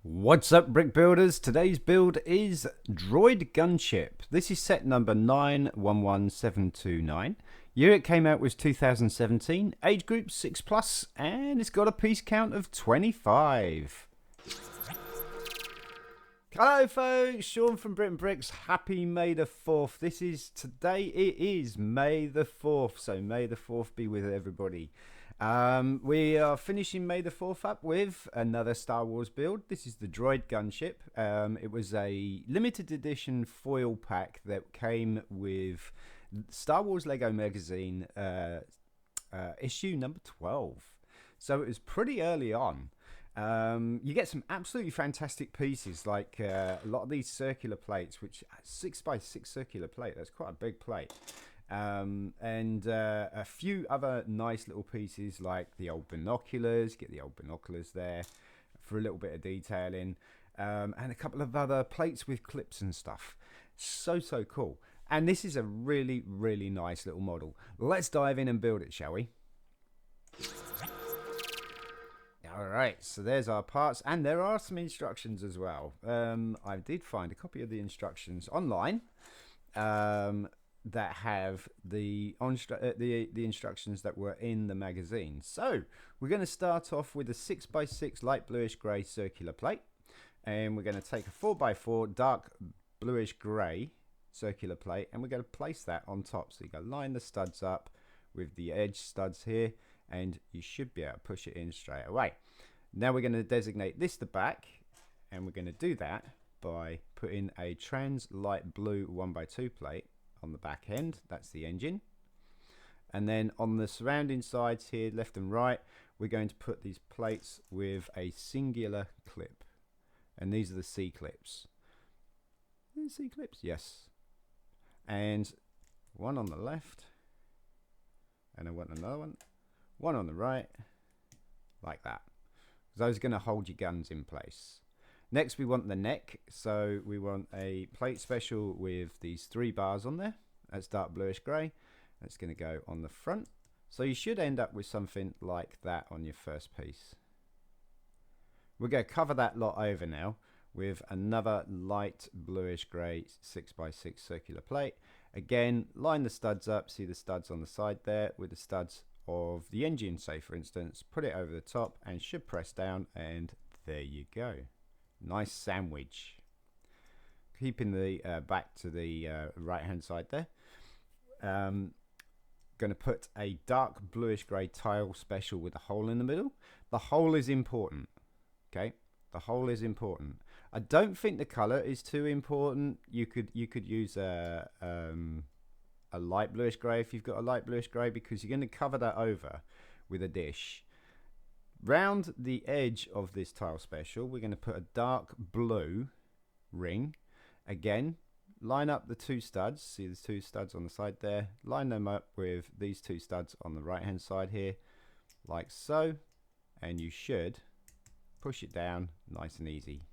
What's up, brick builders? Today's build is Droid Gunship. This is set number 911729. Year it came out was 2017. Age group 6+, and it's got a piece count of 25. Hello folks, Sean from BRIT'N Bricks. Happy May the 4th. It is May the 4th, so May the 4th be with everybody. We are finishing May the 4th up with another Star Wars build. This is the Droid Gunship. It was a limited edition foil pack that came with Star Wars Lego Magazine issue number 12. So it was pretty early on. You get some absolutely fantastic pieces, like a lot of these circular plates, which 6x6 circular plate, that's quite a big plate. And a few other nice little pieces like the old binoculars. Get the old binoculars there for a little bit of detailing, and a couple of other plates with clips and stuff. So cool. And this is a really nice little model. Let's dive in and build it, shall we? Alright, so there's our parts, and there are some instructions as well. I did find a copy of the instructions online that have the instructions that were in the magazine. So we're going to start off with a 6x6 light bluish grey circular plate, and we're going to take a 4x4 dark bluish grey circular plate, and we're going to place that on top. So you go line the studs up with the edge studs here, and you should be able to push it in straight away. Now we're going to designate this the back, and we're going to do that by putting a trans light blue 1x2 plate on the back end. That's the engine. And then on the surrounding sides here, left and right, we're going to put these plates with a singular clip, and these are the C clips. C clips, yes. And one on the left, and I want another one on the right, like that. Those are going to hold your guns in place. Next, we want the neck. So we want a plate special with these 3 bars on there. That's dark bluish grey. That's going to go on the front. So you should end up with something like that on your first piece. We're going to cover that lot over now with another light bluish grey 6x6 circular plate. Again, line the studs up. See the studs on the side there with the studs of the engine, say for instance. Put it over the top and should press down, and there you go. Nice sandwich. Keeping the back to the right hand side there. Going to put a dark bluish grey tile special with a hole in the middle. The hole is important. Okay, the hole is important. I don't think the color is too important. You could use a light bluish grey if you've got a light bluish grey, because you're going to cover that over with a dish. Round the edge of this tile special, we're going to put a dark blue ring. Again, line up the 2 studs. See the 2 studs on the side there. Line them up with these 2 studs on the right hand side here, like so. And you should push it down nice and easy.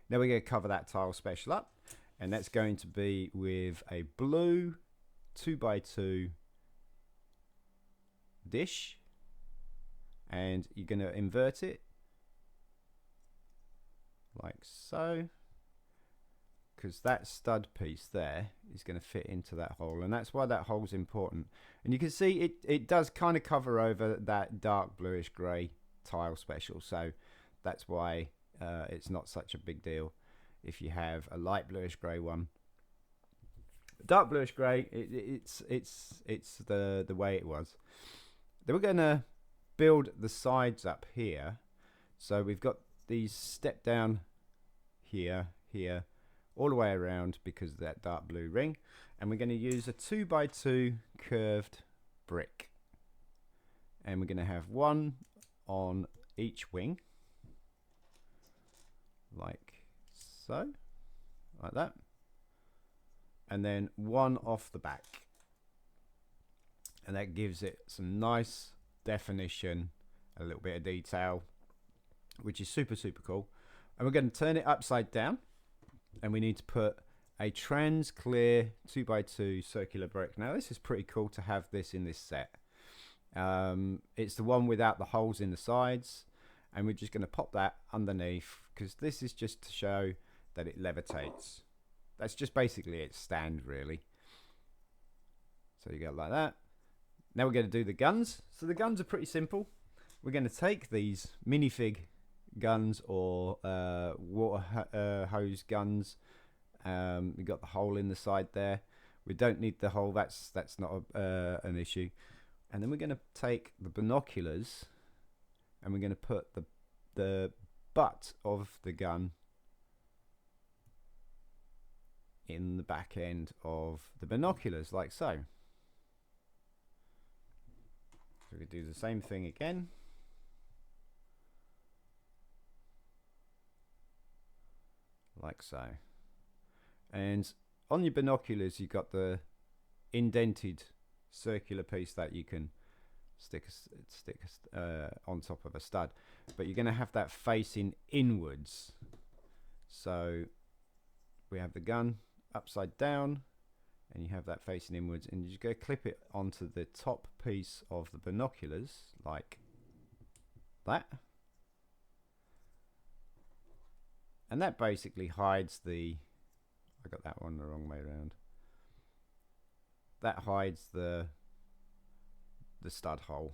Now we're going to cover that tile special up, and that's going to be with a blue 2x2 dish, and you're going to invert it like so, because that stud piece there is going to fit into that hole, and that's why that hole's important. And you can see it does kind of cover over that dark bluish grey tile special, so that's why it's not such a big deal if you have a light bluish grey one. Dark bluish grey, it's the way it was. Then we're going to build the sides up here. So we've got these step down here, all the way around because of that dark blue ring. And we're going to use a 2x2 curved brick. And we're going to have one on each wing, like so, like that. And then one off the back. And that gives it some nice definition, a little bit of detail, which is super cool. And we're going to turn it upside down, and we need to put a trans clear 2x2 circular brick. Now this is pretty cool to have this in this set. It's the one without the holes in the sides, and we're just going to pop that underneath because this is just to show that it levitates. That's just basically its stand, really. So you go like that. Now we're going to do the guns. So the guns are pretty simple. We're going to take these minifig guns or water hose guns. We've got the hole in the side there. We don't need the hole. That's not an issue. And then we're going to take the binoculars and we're going to put the butt of the gun in the back end of the binoculars, like so. So we do the same thing again. Like so. And on your binoculars, you've got the indented circular piece that you can stick on top of a stud, but you're going to have that facing inwards. So we have the gun upside down and you have that facing inwards, and you just go clip it onto the top piece of the binoculars like that, and that basically hides the I got that one the wrong way around. That hides the stud hole.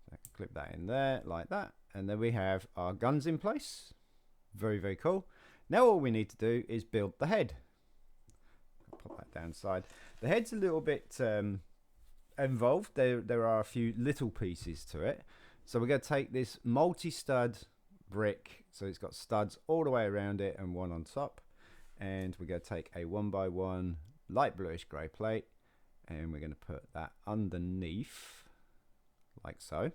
So clip that in there like that, and then we have our guns in place. Very, very cool. Now all we need to do is build the head. I'll pop that down side. The head's a little bit involved. There are a few little pieces to it. So we're going to take this multi-stud brick, so it's got studs all the way around it and one on top, and we're going to take a 1x1 light bluish grey plate and we're going to put that underneath like so,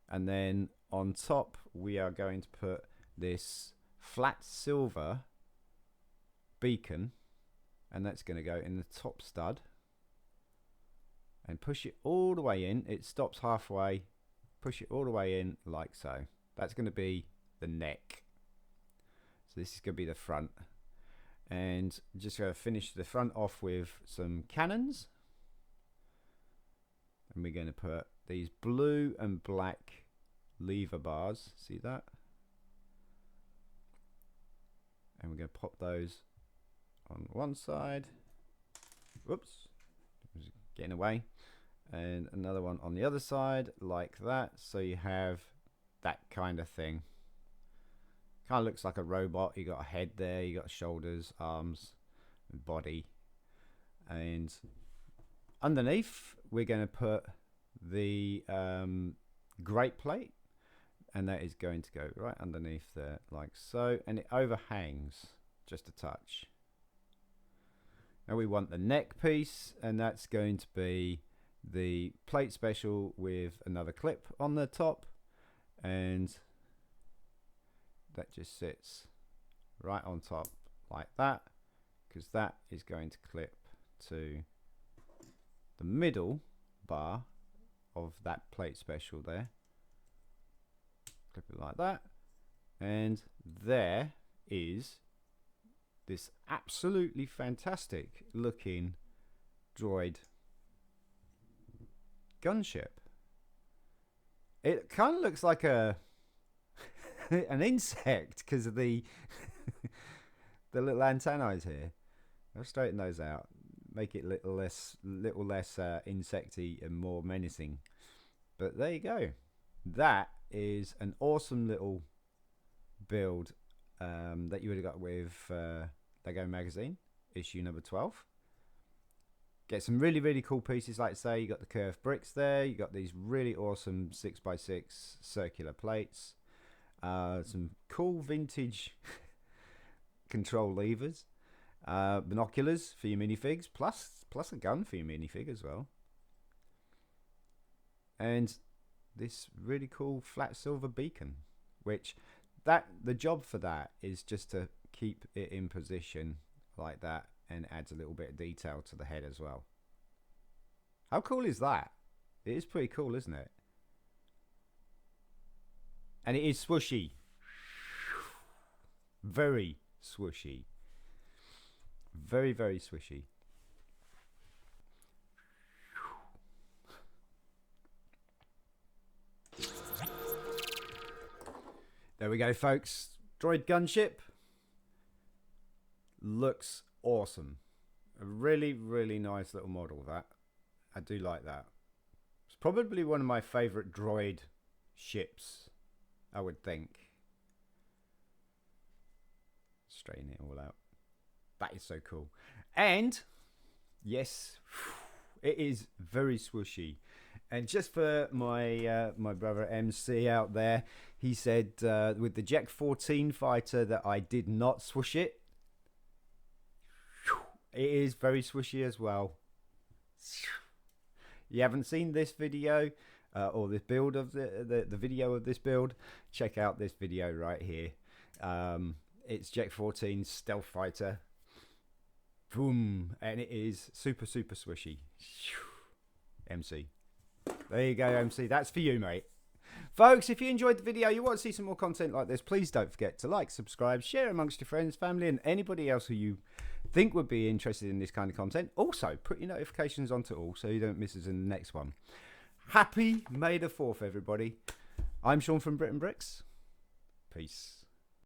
and then on top we are going to put this flat silver beacon, and that's going to go in the top stud and push it all the way in. It stops halfway, push it all the way in like so. That's going to be the neck. So this is going to be the front. And just going to finish the front off with some cannons. And we're going to put these blue and black lever bars. See that? And we're going to pop those on one side. Whoops. Getting away. And another one on the other side like that. So you have that kind of thing. Kind of looks like a robot. You got a head there, you got shoulders, arms, and body. And underneath we're going to put the grate plate, and that is going to go right underneath there like so, and it overhangs just a touch. Now we want the neck piece, and that's going to be the plate special with another clip on the top, and that just sits right on top like that, because that is going to clip to the middle bar of that plate special there. Clip it like that, and there is this absolutely fantastic looking droid gunship. It kind of looks like a an insect because of the the little antennae here. I'll straighten those out, make it a little less insecty and more menacing. But there you go. That is an awesome little build that you would have got with Lego Magazine issue number 12. Get some really, really cool pieces, like say you got the curved bricks there, you got these really awesome 6x6 circular plates, some cool vintage control levers, binoculars for your minifigs, plus a gun for your minifig as well, and this really cool flat silver beacon, which the job for that is just to keep it in position like that, and adds a little bit of detail to the head as well. How cool is that? It is pretty cool, isn't it? And it is swooshy. Very swooshy. Very, very swishy. There we go, folks. Droid Gunship looks awesome. A really, really nice little model, that. I do like that. It's probably one of my favourite droid ships, I would think. Straighten it all out. That is so cool. And, yes, it is very swooshy. And just for my my brother MC out there, he said with the Jack 14 fighter that I did not swoosh it. It is very swooshy as well. You haven't seen this video or this build of the video of this build, check out this video right here. It's Jack 14 stealth fighter. Boom, and it is super swooshy. MC. There you go, MC. That's for you, mate. Folks, if you enjoyed the video, you want to see some more content like this, please don't forget to like, subscribe, share amongst your friends, family, and anybody else who you think would be interested in this kind of content. Also, put your notifications onto all so you don't miss us in the next one. Happy May the 4th, everybody. I'm Sean from BRIT'N Bricks. Peace.